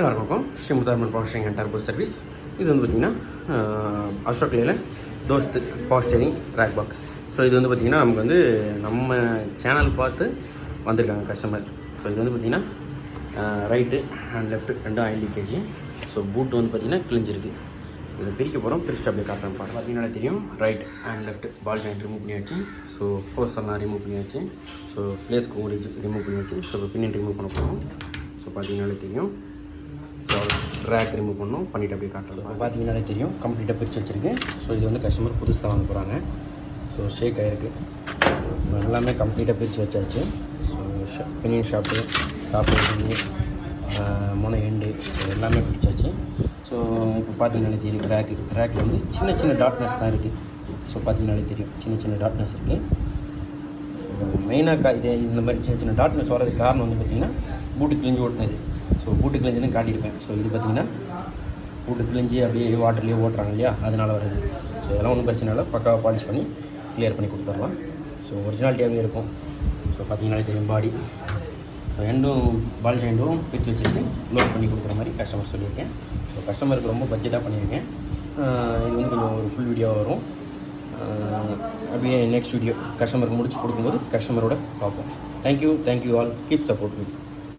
எல்லாருக்கும் ஸ்ரீமுதார்மன் power steering and turbo service. இது வந்து பார்த்திங்கன்னா Ashok Leyland Dost power steering rack box. So இது வந்து பார்த்திங்கன்னா நமக்கு வந்து நம்ம சேனல் பார்த்து வந்திருக்காங்க கஸ்டமர். ஸோ இது வந்து பார்த்திங்கன்னா ரைட்டு அண்ட் லெஃப்ட்டு ரெண்டும் ஆயில் லீக்கேஜ். ஸோ பூட் வந்து பார்த்திங்கன்னா கிழிஞ்சிருக்கு. இதை பிரிக்க போகிறோம், பிரிச்சுட்டு அப்படியே காட்டுறேன் பாருங்கள். பார்த்தீங்கன்னா தெரியும், right and left ball joint remove பண்ணியாச்சு. ஸோ ஹோஸ் எல்லாம் ரிமூவ் பண்ணியாச்சு. ஸோ பிளேஸ் கோரேஜ் ரிமூவ் பண்ணியாச்சு. ஸோ இப்போ பின்னாடி ரிமூவ் பண்ண போகிறோம். ஸோ பார்த்தீங்கன்னாலே தெரியும். ஸோ ரேக் ரிமூவ் பண்ணிவிட்டு அப்படியே காட்டுறது. இப்போ பார்த்தீங்கன்னாலே தெரியும், கம்ப்ளீட்டாக பிரித்து வச்சுருக்கேன். ஸோ இது வந்து கஸ்டமர் புதுசாக வாங்க போகிறாங்க. ஸோ ஷேக் ஆகிருக்கு. எல்லாமே கம்ப்ளீட்டாக பிரித்து வச்சாச்சு. ஸோ பினியன் ஷாப்பு, டாப் முனை எண்டு, ஸோ எல்லாமே பிடிச்சாச்சு. ஸோ இப்போ பார்த்தீங்கன்னாலே தெரியும், ரேக்கில் வந்து சின்ன சின்ன டாட்னஸ் தான் இருக்குது. ஸோ பார்த்தீங்கன்னாலே தெரியும், சின்ன சின்ன டாட்னஸ் இருக்குது. ஸோ மெயினாக இது இந்த மாதிரி சின்ன சின்ன டாட்னஸ் வரதுக்கு காரணம் வந்து பார்த்திங்கன்னா பூட்டு கிழிஞ்சு ஓட்டினது. ஸோ பூட்டு கிழிஞ்சுன்னு காட்டியிருப்பேன். ஸோ இது பார்த்திங்கன்னா பூட்டு கிழிஞ்சி அப்படியே வாட்டர்லேயே ஓட்டுறாங்க இல்லையா, அதனால் வருது. ஸோ இதெல்லாம் ஒன்றும் பிரச்சனை இல்லை, பக்காவாக பாலிஷ் பண்ணி கிளியர் பண்ணி கொடுத்துடலாம். ஸோ ஒரிஜினாலிட்டியாகவே இருக்கும். ஸோ பார்த்தீங்கன்னாலே தெரியும், பாடி ரெண்டும் பால் ஜாயிண்டும் பிரித்து வச்சுட்டு லோட் பண்ணி கொடுக்குற மாதிரி கஸ்டமர் சொல்லியிருக்கேன். ஸோ கஸ்டமருக்கு ரொம்ப பட்ஜெட்டாக பண்ணியிருக்கேன். இது வந்து கொஞ்சம் ஒரு ஃபுல் வீடியோ வரும். அப்படியே நெக்ஸ்ட் வீடியோ கஸ்டமருக்கு முடிச்சு கொடுக்கும்போது கஸ்டமரோட பார்ப்போம். Thank you all, keep support me.